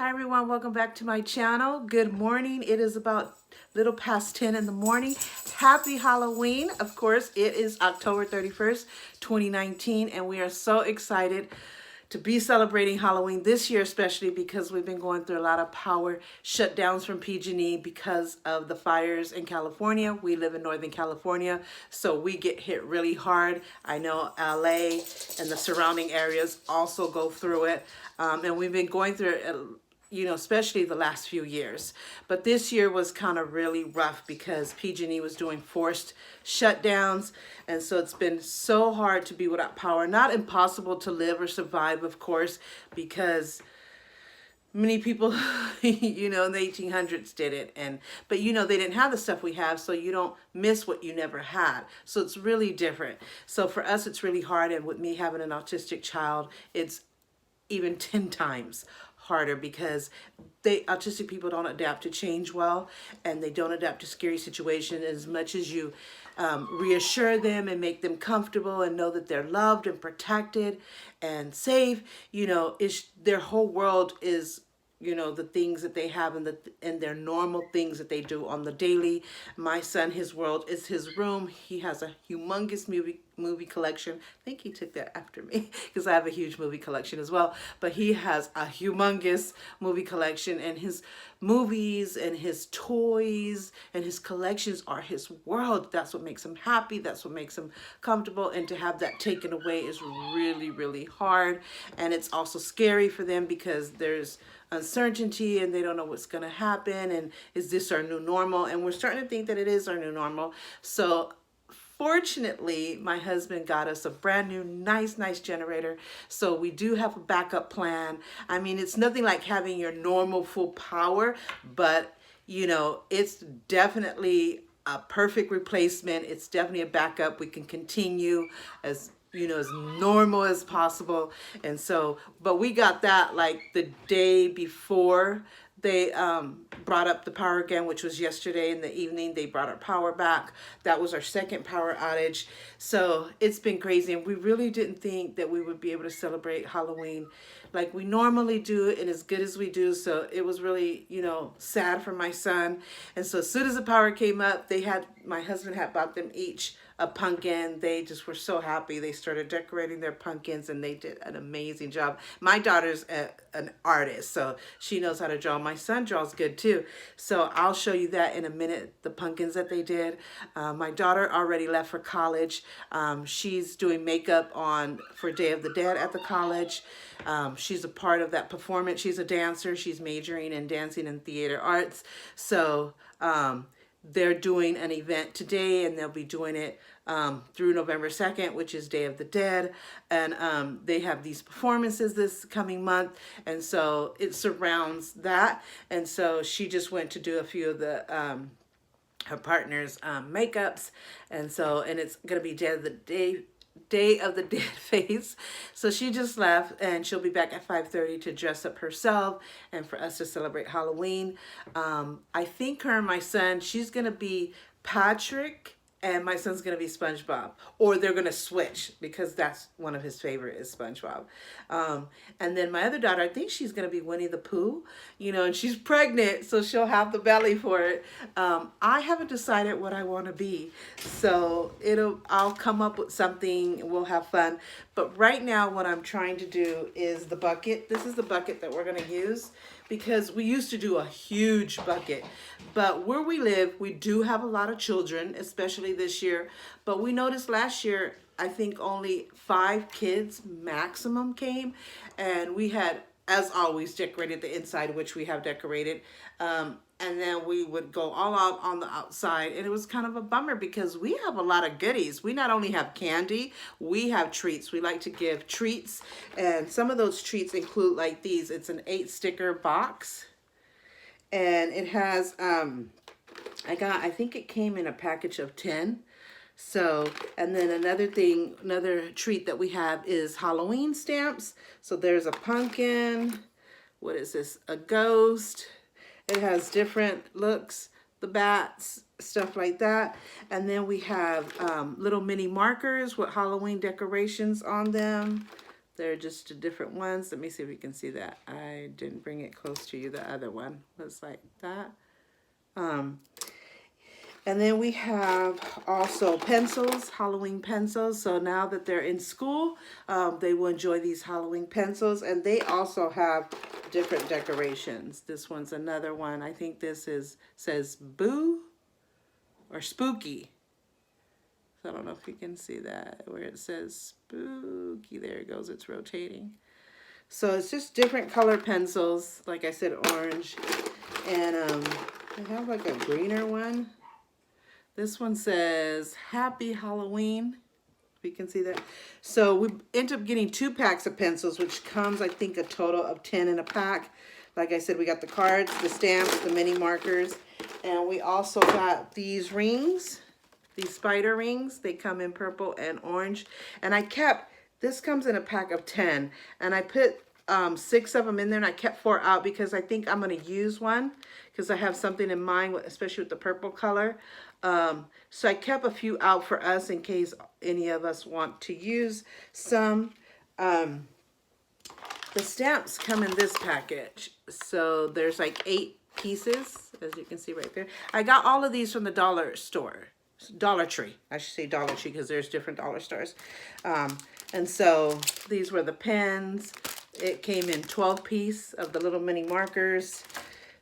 Hi everyone, welcome back to my channel. Good morning. It is about little past 10 in the morning. Happy Halloween. Of course, it is October 31st, 2019, and we are so excited to be celebrating Halloween this year, especially because we've been going through a lot of power shutdowns from PG&E because of the fires in California. We live in Northern California, so we get hit really hard. I know LA and the surrounding areas also go through it, and we've been going through it, especially the last few years. But this year was kind of really rough because PG&E was doing forced shutdowns. And so it's been so hard to be without power. Not impossible to live or survive, of course, because many people, in the 1800s did it. But they didn't have the stuff we have, so you don't miss what you never had. So it's really different. So for us, it's really hard. And with me having an autistic child, it's even 10 times harder because autistic people don't adapt to change well, and they don't adapt to scary situations. As much as you reassure them and make them comfortable and know that they're loved and protected and safe, their whole world is the things that they have and their normal things that they do on the daily. My son, his world is his room. He has a humongous movie collection. I think he took that after me because I have a huge movie collection as well. But he has a humongous movie collection, and his movies and his toys and his collections are his world. That's what makes him happy. That's what makes him comfortable. And to have that taken away is really, really hard. And it's also scary for them because there's uncertainty and they don't know what's going to happen, and is this our new normal? And we're starting to think that it is our new normal. So fortunately, my husband got us a brand new nice generator, so we do have a backup plan. I mean, it's nothing like having your normal full power, but it's definitely a perfect replacement. It's definitely a backup. We can continue as as normal as possible. And so, but we got that like the day before they brought up the power again, which was yesterday in the evening. They brought our power back. That was our second power outage. So it's been crazy, and we really didn't think that we would be able to celebrate Halloween like we normally do and as good as we do. So it was really, sad for my son. And so as soon as the power came up, my husband had bought them each a pumpkin. They just were so happy. They started decorating their pumpkins, and they did an amazing job. My daughter's an artist, so she knows how to draw. My son draws good too. So I'll show you that in a minute, the pumpkins that they did. My daughter already left for college. She's doing makeup for Day of the Dead at the college. She's a part of that performance. She's a dancer. She's majoring in dancing and theater arts. So they're doing an event today, and they'll be doing it through November 2nd, which is Day of the Dead. And they have these performances this coming month. And so it surrounds that. And so she just went to do a few of the her partner's makeups. And it's going to be Day of the Dead face. So she just left, and she'll be back at 5:30 to dress up herself and for us to celebrate Halloween. I think her and my son, she's gonna be Patrick and my son's gonna be SpongeBob, or they're gonna switch because that's one of his favorite is SpongeBob. And then my other daughter, I think she's gonna be Winnie the Pooh, and she's pregnant, so she'll have the belly for it. I haven't decided what I want to be, so I'll come up with something. We'll have fun. But right now, what I'm trying to do is the bucket. This is the bucket that we're gonna use, because we used to do a huge bucket. But where we live, we do have a lot of children, especially this year. But we noticed last year, I think only 5 kids maximum came. And we had, as always, decorated the inside, which we have decorated. And then we would go all out on the outside. And it was kind of a bummer because we have a lot of goodies. We not only have candy, we have treats. We like to give treats. And some of those treats include like these. It's an 8-sticker box. And it has, I think it came in a package of 10. So, and then another treat that we have is Halloween stamps. So there's a pumpkin. What is this? A ghost. It has different looks, the bats, stuff like that. And then we have little mini markers with Halloween decorations on them. They're just different ones. Let me see if you can see that. I didn't bring it close to you. The other one was like that. Um, and then we have also pencils, Halloween pencils. So now that they're in school, they will enjoy these Halloween pencils. And they also have different decorations. This one's another one. I think this says Boo or Spooky. So I don't know if you can see that where it says Spooky. There it goes. It's rotating. So it's just different color pencils. Like I said, orange. And I have like a greener one. This one says Happy Halloween. We can see that. So we end up getting 2 packs of pencils, which comes, I think, a total of 10 in a pack. Like I said, we got the cards, the stamps, the mini markers, and we also got these rings, these spider rings. They come in purple and orange. And this comes in a pack of 10, and I put 6 of them in there, and I kept 4 out because I think I'm going to use one because I have something in mind, especially with the purple color. So I kept a few out for us in case any of us want to use some. The stamps come in this package. So there's like 8 pieces, as you can see right there. I got all of these from the dollar store. Dollar Tree. I should say Dollar Tree because there's different dollar stores. And so these were the pens. It came in 12 piece of the little mini markers.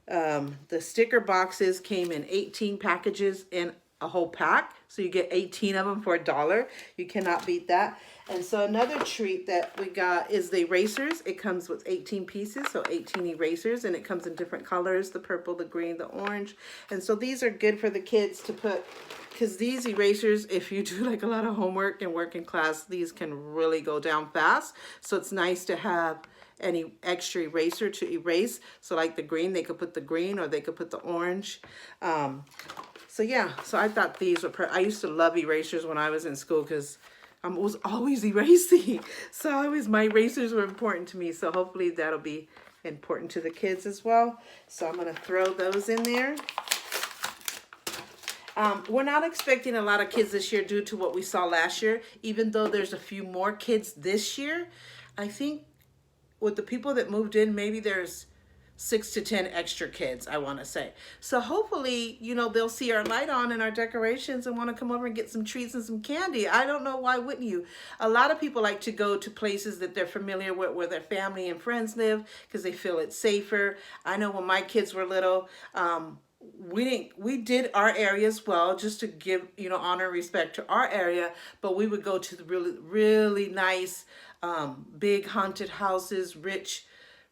The sticker boxes came in 18 packages in a whole pack. So you get 18 of them for $1. You cannot beat that. And so another treat that we got is the erasers. It comes with 18 pieces, so 18 erasers, and it comes in different colors, the purple, the green, the orange. And so these are good for the kids to put, because these erasers, if you do like a lot of homework and work in class, these can really go down fast. So it's nice to have any extra eraser to erase. So like the green, they could put the green or they could put the orange. So yeah, so I thought these were, I used to love erasers when I was in school because I was always erasing. So my erasers were important to me. So hopefully that'll be important to the kids as well. So I'm going to throw those in there. We're not expecting a lot of kids this year due to what we saw last year, even though there's a few more kids this year. I think with the people that moved in, maybe there's 6 to 10 extra kids, I want to say. So hopefully, they'll see our light on and our decorations and want to come over and get some treats and some candy. I don't know, why wouldn't you? A lot of people like to go to places that they're familiar with, where their family and friends live, because they feel it's safer. I know when my kids were little, we did our area as well, just to give honor and respect to our area, but we would go to the really nice big haunted houses,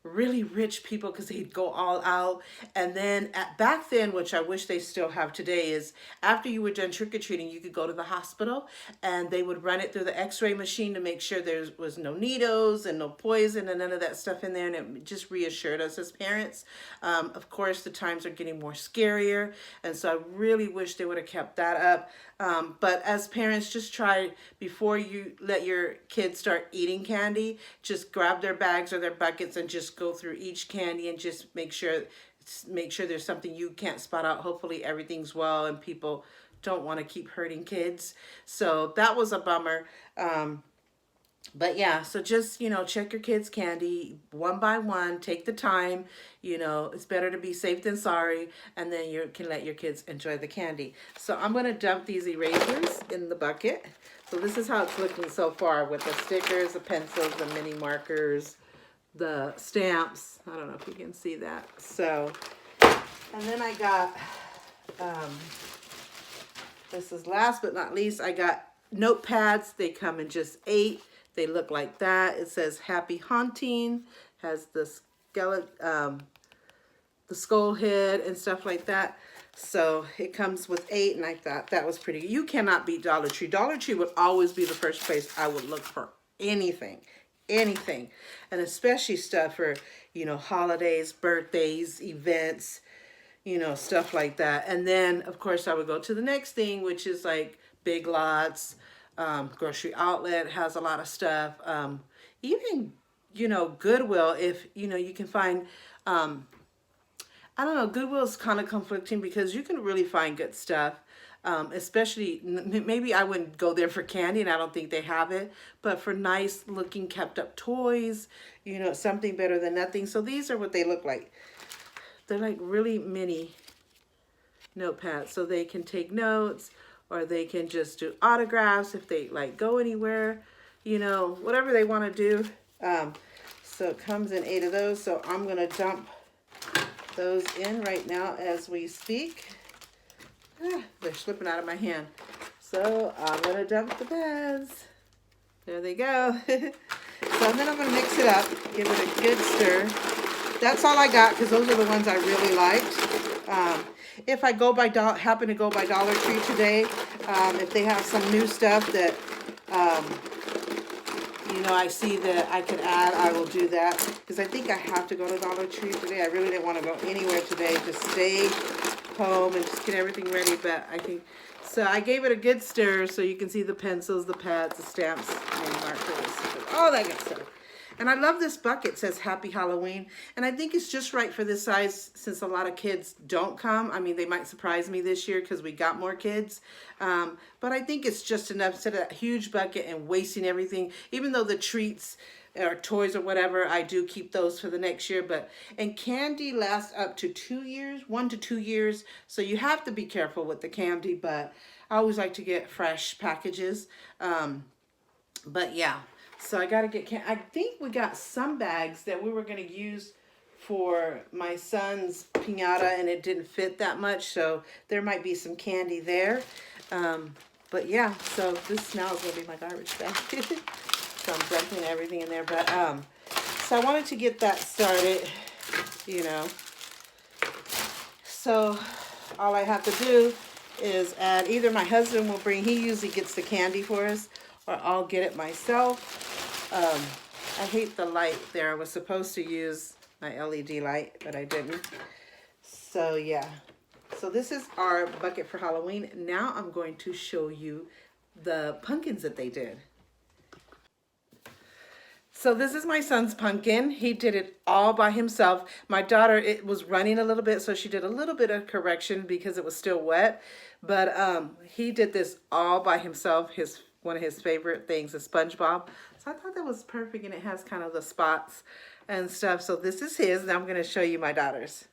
really rich people, because they'd go all out. And then back then, which I wish they still have today, is after you were done trick-or-treating, you could go to the hospital and they would run it through the x-ray machine to make sure there was no needles and no poison and none of that stuff in there. And it just reassured us as parents. Of course, the times are getting more scarier, and so I really wish they would have kept that up. But as parents, just try, before you let your kids start eating candy, just grab their bags or their buckets and just go through each candy and just make sure there's something you can't spot out. Hopefully everything's well and people don't want to keep hurting kids. So that was a bummer. But yeah, so just, check your kids' candy one by one, take the time, it's better to be safe than sorry, and then you can let your kids enjoy the candy. So I'm going to dump these erasers in the bucket. So this is how it's looking so far, with the stickers, the pencils, the mini markers, the stamps. I don't know if you can see that. So, and then I got, this is last but not least, I got notepads. They come in just 8. They look like that. It says Happy Haunting, has the skeleton, the skull head and stuff like that. So it comes with 8, and I thought that was pretty. You cannot beat Dollar Tree. Dollar Tree would always be the first place I would look for anything, and especially stuff for, holidays, birthdays, events, stuff like that. And then, of course, I would go to the next thing, which is like Big Lots. Grocery Outlet has a lot of stuff. Even, Goodwill, if, you can find, I don't know, Goodwill is kind of conflicting because you can really find good stuff. Especially, maybe I wouldn't go there for candy, and I don't think they have it, but for nice looking kept up toys, you know, something better than nothing. So these are what they look like. They're like really mini notepads, so they can take notes, or they can just do autographs if they like go anywhere, you know, whatever they want to do. So it comes in 8 of those, so I'm going to dump those in right now as we speak. They're slipping out of my hand. So I'm going to dump the pads. There they go. So then I'm going to mix it up, give it a good stir. That's all I got because those are the ones I really liked. If I go by happen to go by Dollar Tree today, if they have some new stuff that you know, I see that I could add, I will do that. Because I think I have to go to Dollar Tree today. I really didn't want to go anywhere today. Just stay home and just get everything ready. But I think, so I gave it a good stir so you can see the pencils, the pads, the stamps, and markers, all that good stuff. And I love this bucket. It says Happy Halloween. And I think it's just right for this size since a lot of kids don't come. I mean, they might surprise me this year because we got more kids. But I think it's just enough instead of that huge bucket and wasting everything. Even though the treats or toys or whatever, I do keep those for the next year. And candy lasts up to 2 years, 1 to 2 years. So you have to be careful with the candy. But I always like to get fresh packages. But yeah. So I got to get, I think we got some bags that we were going to use for my son's piñata and it didn't fit that much. So there might be some candy there. But yeah, so this now is going to be my garbage bag. So I'm dumping everything in there. But so I wanted to get that started, you know. So all I have to do is add, either my husband will bring, he usually gets the candy for us, or I'll get it myself. I hate the light there. I was supposed to use my LED light, but I didn't. So yeah. So this is our bucket for Halloween. Now I'm going to show you the pumpkins that they did. So this is my son's pumpkin. He did it all by himself. My daughter, it was running a little bit, so she did a little bit of correction because it was still wet. But he did this all by himself. One of his favorite things is SpongeBob. So I thought that was perfect, and it has kind of the spots and stuff. So this is his. Now I'm going to show you my daughter's.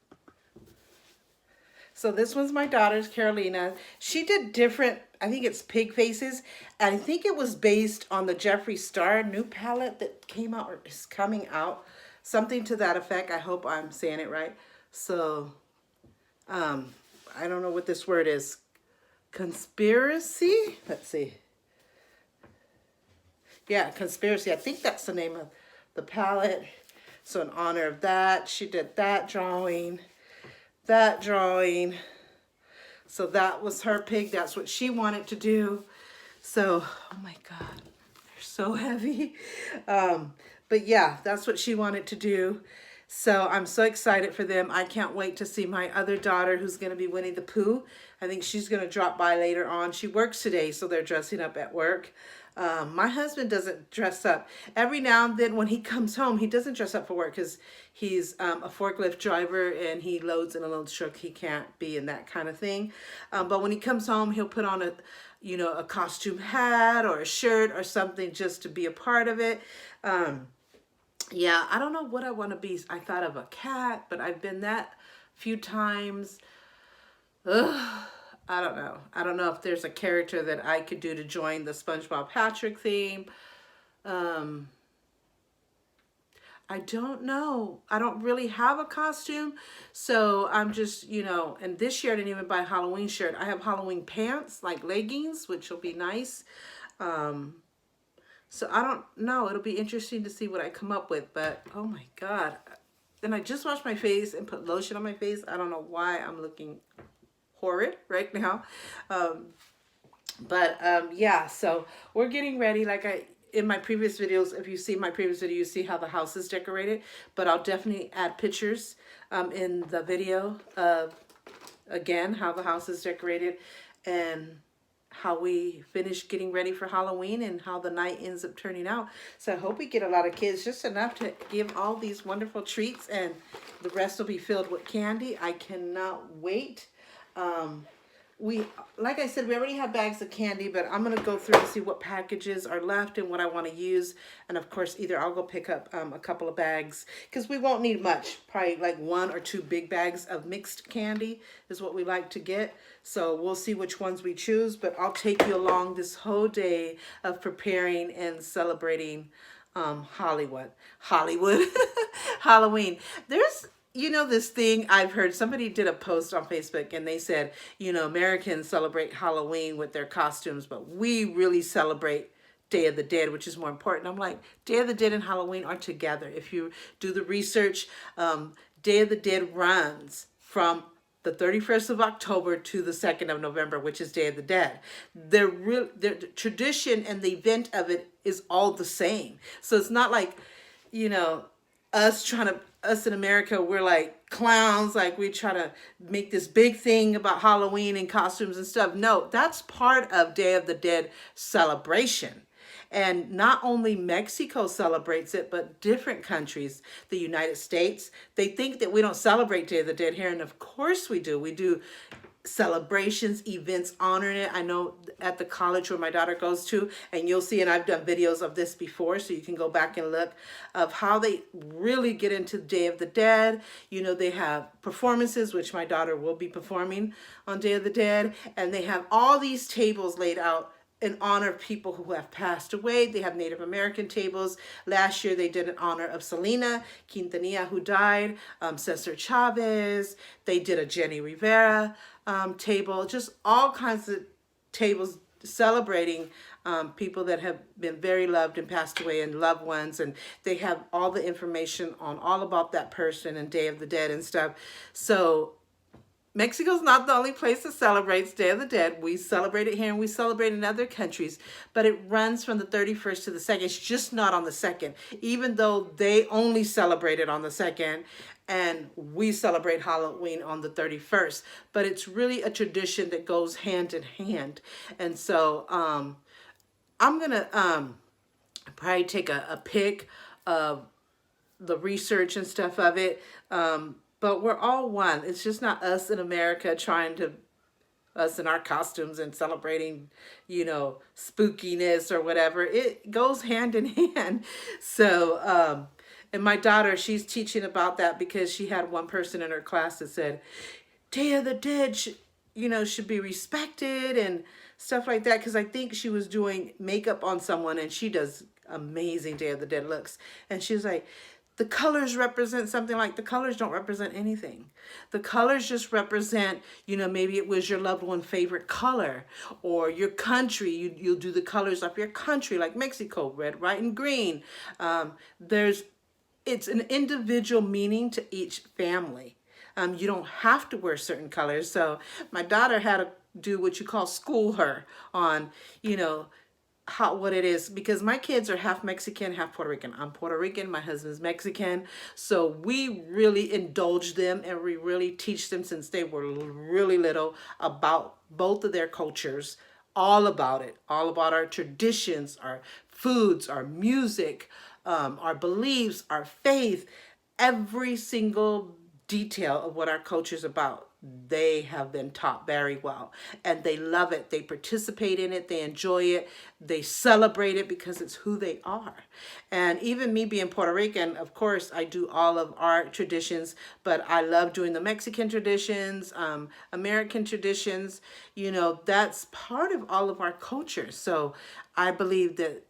So this one's my daughter's, Carolina. She did different, I think it's pig faces. And I think it was based on the Jeffree Star new palette that came out or is coming out. Something to that effect. I hope I'm saying it right. So, I don't know what this word is. Conspiracy? Let's see. Yeah, Conspiracy. I think that's the name of the palette. So in honor of that, she did that drawing. That drawing. So that was her pig. That's what she wanted to do. So, oh my God, they're so heavy. But yeah, that's what she wanted to do. So I'm so excited for them. I can't wait to see my other daughter who's going to be Winnie the Pooh. I think she's going to drop by later on. She works today, so they're dressing up at work. My husband doesn't dress up. Every now and then when he comes home, he doesn't dress up for work because he's a forklift driver and he loads in a little truck. He can't be in that kind of thing. But when he comes home, he'll put on a costume hat or a shirt or something just to be a part of it. Yeah, I don't know what I want to be. I thought of a cat, but I've been that few times. Ugh. I don't know. I don't know if there's a character that I could do to join the SpongeBob Patrick theme. I don't know. I don't really have a costume. So I'm just, and this year I didn't even buy a Halloween shirt. I have Halloween pants, like leggings, which will be nice. So I don't know. It'll be interesting to see what I come up with. But, oh my God. And I just washed my face and put lotion on my face. I don't know why I'm looking horrid right now. Yeah, so we're getting ready. Like in my previous videos, if you see my previous video, you see how the house is decorated. But I'll definitely add pictures in the video of, again, how the house is decorated and how we finish getting ready for Halloween and how the night ends up turning out. So I hope we get a lot of kids, just enough to give all these wonderful treats, and the rest will be filled with candy. I cannot wait. we, like I said, we already have bags of candy, but I'm gonna go through and see what packages are left and what I want to use. And of course, either I'll go pick up a couple of bags because we won't need much. Probably like 1 or 2 big bags of mixed candy is what we like to get. So we'll see which ones we choose. But I'll take you along this whole day of preparing and celebrating Hollywood, Halloween. There's, this thing I've heard, somebody did a post on Facebook and they said, Americans celebrate Halloween with their costumes, but we really celebrate Day of the Dead, which is more important. I'm like, Day of the Dead and Halloween are together. If you do the research, Day of the Dead runs from the 31st of October to the 2nd of November, which is Day of the Dead. The tradition and the event of it is all the same. So it's not like, us in America, we're like clowns, like we try to make this big thing about Halloween and costumes and stuff. No, that's part of Day of the Dead celebration. And not only Mexico celebrates it, but different countries, the United States, they think that we don't celebrate Day of the Dead here. And of course we do. We do celebrations, events honoring it. I know at the college where my daughter goes to, and you'll see, and I've done videos of this before, so you can go back and look of how they really get into Day of the Dead. They have performances, which my daughter will be performing on Day of the Dead, and they have all these tables laid out in honor of people who have passed away. They have Native American tables. Last year they did in honor of Selena Quintanilla, who died, Cesar Chavez. They did a Jenny Rivera table, just all kinds of tables celebrating people that have been very loved and passed away and loved ones. And they have all the information on all about that person and Day of the Dead and stuff. So Mexico's not the only place that celebrates Day of the Dead. We celebrate it here and we celebrate in other countries, but it runs from the 31st to the 2nd. It's just not on the 2nd, even though they only celebrate it on the 2nd and we celebrate Halloween on the 31st. But it's really a tradition that goes hand in hand. And so I'm going to probably take a pic of the research and stuff of it. But we're all one. It's just not us in America us in our costumes and celebrating, spookiness or whatever. It goes hand in hand. So, and my daughter, she's teaching about that because she had one person in her class that said, Day of the Dead, should be respected and stuff like that. Because I think she was doing makeup on someone and she does amazing Day of the Dead looks. And she was like, the colors represent something. Like, the colors don't represent anything. The colors just represent, maybe it was your loved one's favorite color or your country. You'll do the colors of your country, like Mexico, red, white, and green. It's an individual meaning to each family. You don't have to wear certain colors. So my daughter had to do what you call school her on, what it is, because my kids are half Mexican, half Puerto Rican. I'm Puerto Rican, my husband's Mexican. So we really indulge them and we really teach them since they were really little about both of their cultures, all about it, all about our traditions, our foods, our music, our beliefs, our faith, every single detail of what our culture is about. They have been taught very well and they love it. They participate in it. They enjoy it. They celebrate it because it's who they are. And even me being Puerto Rican, of course, I do all of our traditions, but I love doing the Mexican traditions, American traditions. That's part of all of our culture. So I believe that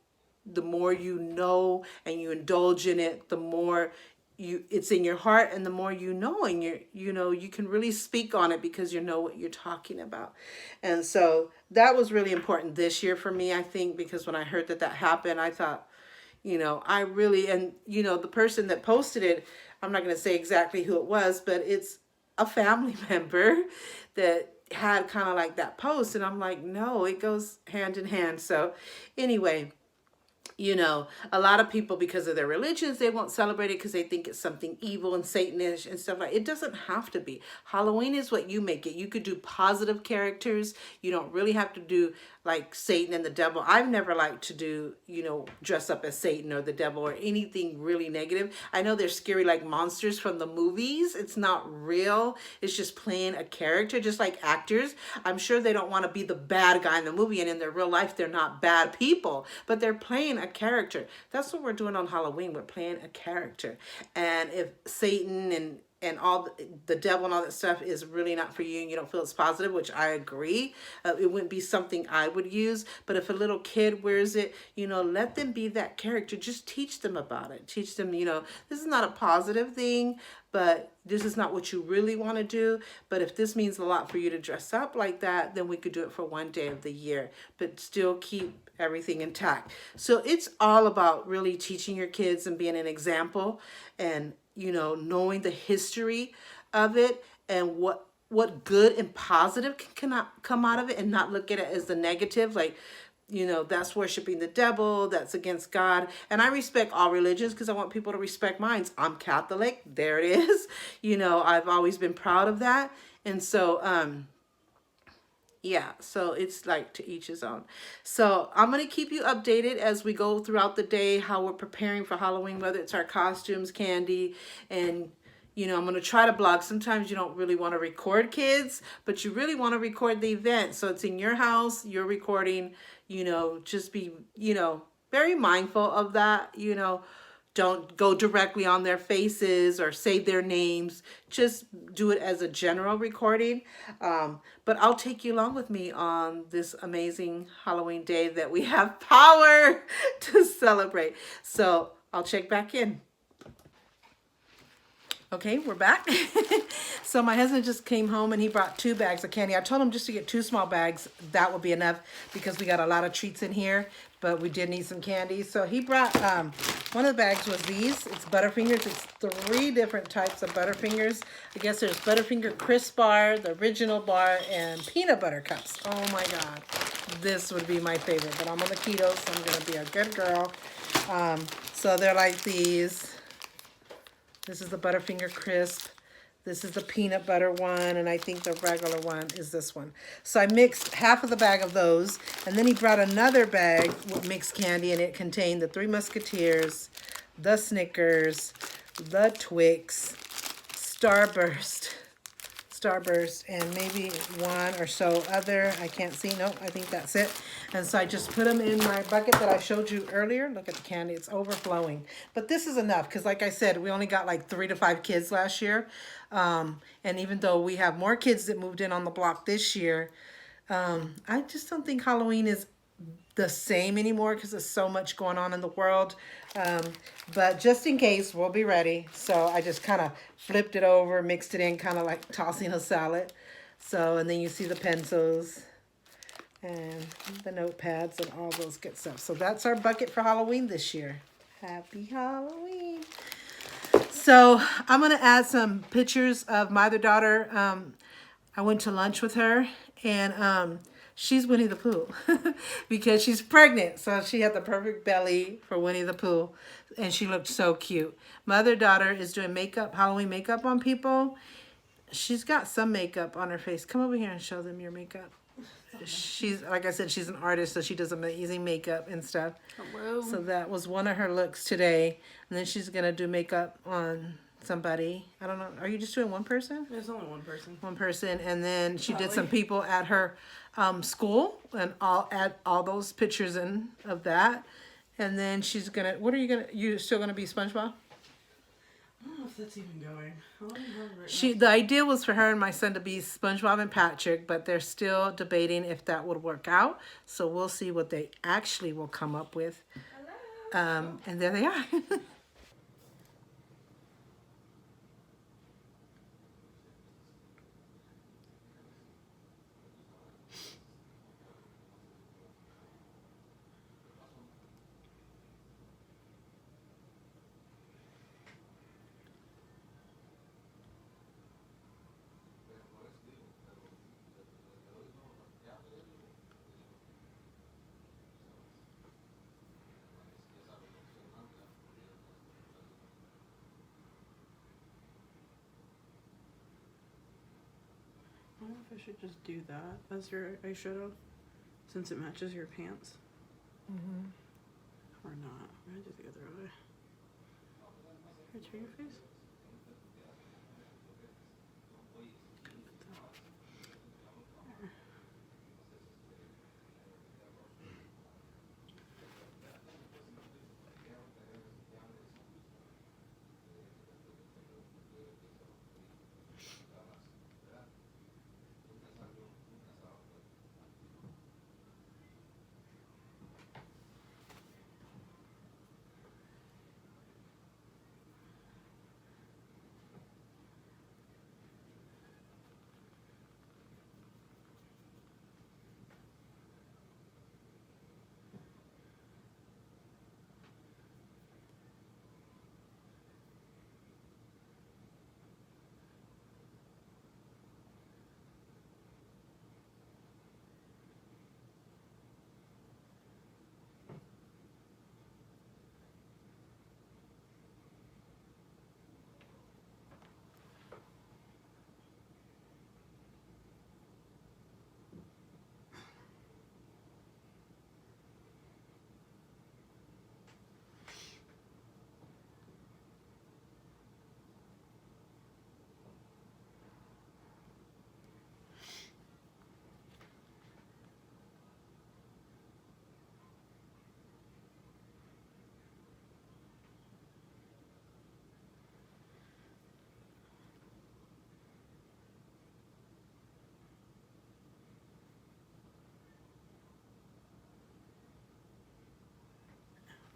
the more you know and you indulge in it, the more it's in your heart, and the more and you can really speak on it because you know what you're talking about. And so that was really important this year for me, I think, because when I heard that happened, I thought, I really, and the person that posted it, I'm not going to say exactly who it was, but it's a family member that had kind of like that post, and I'm like, no, it goes hand in hand. So anyway, a lot of people, because of their religions, they won't celebrate it because they think it's something evil and Satanish and stuff like that. It doesn't have to be. Halloween is what you make it. You could do positive characters. You don't really have to do like Satan and the devil. I've never liked to do, dress up as Satan or the devil or anything really negative. I know they're scary like monsters from the movies. It's not real. It's just playing a character, just like actors. I'm sure they don't want to be the bad guy in the movie, and in their real life, they're not bad people, but they're playing a character. That's what we're doing on Halloween. We're playing a character. And if Satan and all the devil and all that stuff is really not for you and you don't feel it's positive, which I agree, it wouldn't be something I would use. But if a little kid wears it, let them be that character. Just teach them about it. Teach them, this is not a positive thing, but this is not what you really want to do. But if this means a lot for you to dress up like that, then we could do it for one day of the year, but still keep everything intact. So it's all about really teaching your kids and being an example, and knowing the history of it, and what good and positive can come out of it, and not look at it as the negative, like, that's worshiping the devil, that's against God. And I respect all religions because I want people to respect mine. I'm Catholic, there it is. I've always been proud of that. And so yeah, so it's like to each his own. So I'm going to keep you updated as we go throughout the day, how we're preparing for Halloween, whether it's our costumes, candy, and I'm going to try to blog. Sometimes you don't really want to record kids, but you really want to record the event. So it's in your house, you're recording, just be, very mindful of that, Don't go directly on their faces or say their names. Just do it as a general recording. But I'll take you along with me on this amazing Halloween day that we have power to celebrate. So I'll check back in. Okay, we're back. So my husband just came home and he brought 2 bags of candy. I told him just to get 2 small bags. That would be enough because we got a lot of treats in here, but we did need some candy. So he brought, one of the bags was these. It's Butterfingers. It's 3 different types of Butterfingers. I guess there's Butterfinger Crisp Bar, the original bar, and peanut butter cups. Oh my God. This would be my favorite, but I'm on the keto, so I'm going to be a good girl. So they're like these. This is the Butterfinger Crisp. This is the peanut butter one, and I think the regular one is this one. So I mixed half of the bag of those, and then he brought another bag with mixed candy, and it contained the 3 Musketeers, the Snickers, the Twix, Starburst, and maybe one or so other. I can't see. Nope, I think that's it. And so I just put them in my bucket that I showed you earlier. Look at the candy. It's overflowing. But this is enough because, like I said, we only got like 3 to 5 kids last year. And even though we have more kids that moved in on the block this year, I just don't think Halloween is the same anymore because there's so much going on in the world. But just in case, we'll be ready. So I just kind of flipped it over, mixed it in, kind of like tossing a salad. So, and then you see the pencils and the notepads and all those good stuff. So that's our bucket for Halloween this year. Happy Halloween. So I'm going to add some pictures of my other daughter. I went to lunch with her, and she's Winnie the Pooh because she's pregnant. So she had the perfect belly for Winnie the Pooh, and she looked so cute. My other daughter is doing makeup, Halloween makeup on people. She's got some makeup on her face. Come over here and show them your makeup. She's, like I said, she's an artist, so she does amazing makeup and stuff. Hello. So that was one of her looks today. And then she's going to do makeup on somebody. I don't know. Are you just doing one person? There's only one person. One person. And then she did some people at her school, and I'll add all those pictures in of that. And then she's going to, what are you going to, you still going to be SpongeBob? I don't know if that's even going. I don't remember it. The idea was for her and my son to be SpongeBob and Patrick, but they're still debating if that would work out. So we'll see what they actually will come up with. And there they are. I don't know if I should just do that as your eyeshadow, Since it matches your pants. Mm-hmm. Or not. I'm gonna do the other eye. Here, turn your face.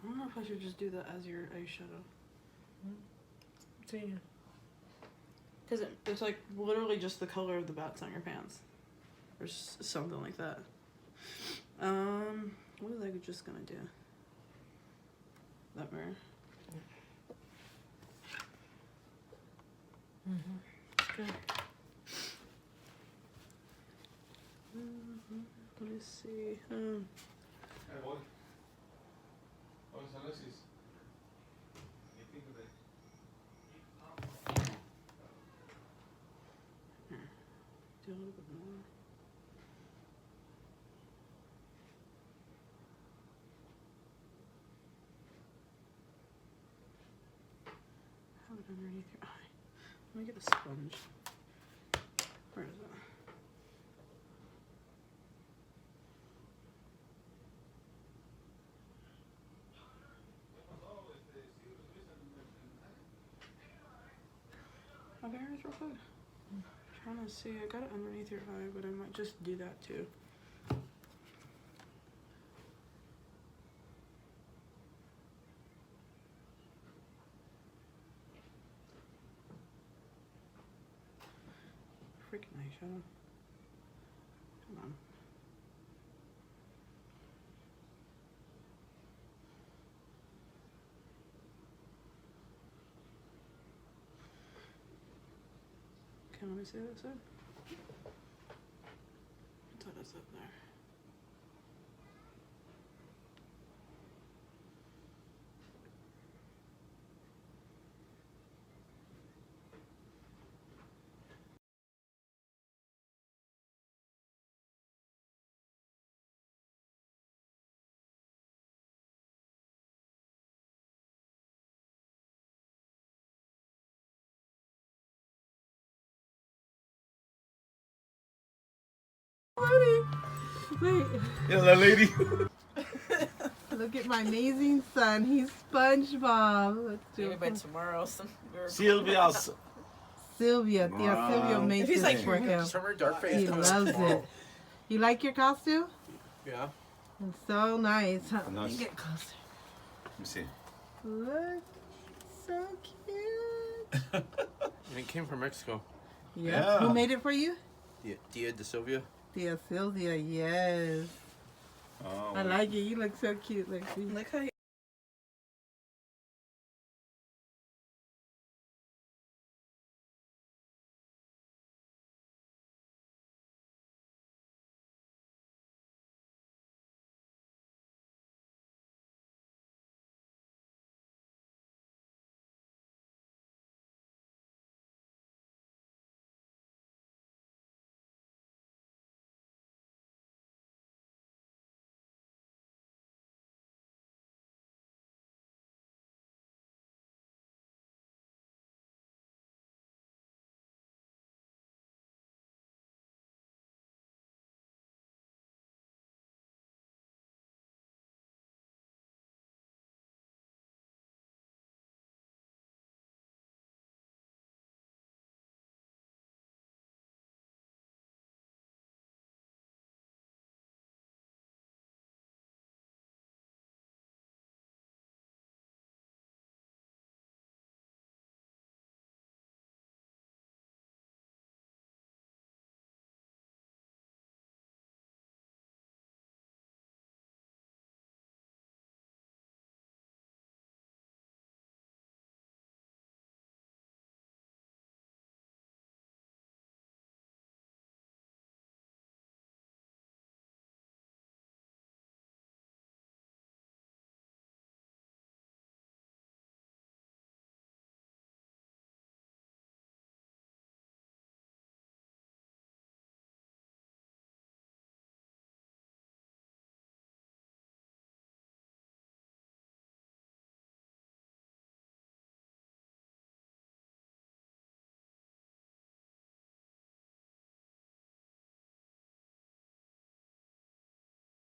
I don't know if I should just do that as your eyeshadow. See. Because it's like literally just the color of the bats on your pants. Or something like that. What was I just gonna do? That mirror. Good. Let me see. Hey, boy. How is Alexis? Eating today. Do a little bit more. Have it underneath your eye. Let me get a sponge. Where is it? Okay, here's real quick. Trying to see, I got it underneath your eye, but I might just do that too. Freaking eyeshadow. Come on. Okay, let me see that side. What is up there? Wait, Yeah, that lady. look at my amazing son. He's SpongeBob. Let's do Maybe by it. tomorrow, Sylvia. Sylvia. Yeah, Sylvia Wow. made If he's this like for him. summer dark face, He loves it. You like your costume? Yeah. It's so nice. Huh? Nice. Get closer. Let me see. Look, so cute. And it came from Mexico. Yeah. Who made it for you? Dia de Silvia. Tia Sylvia, yes. Oh, I like it. You look so cute, Lexi. Look how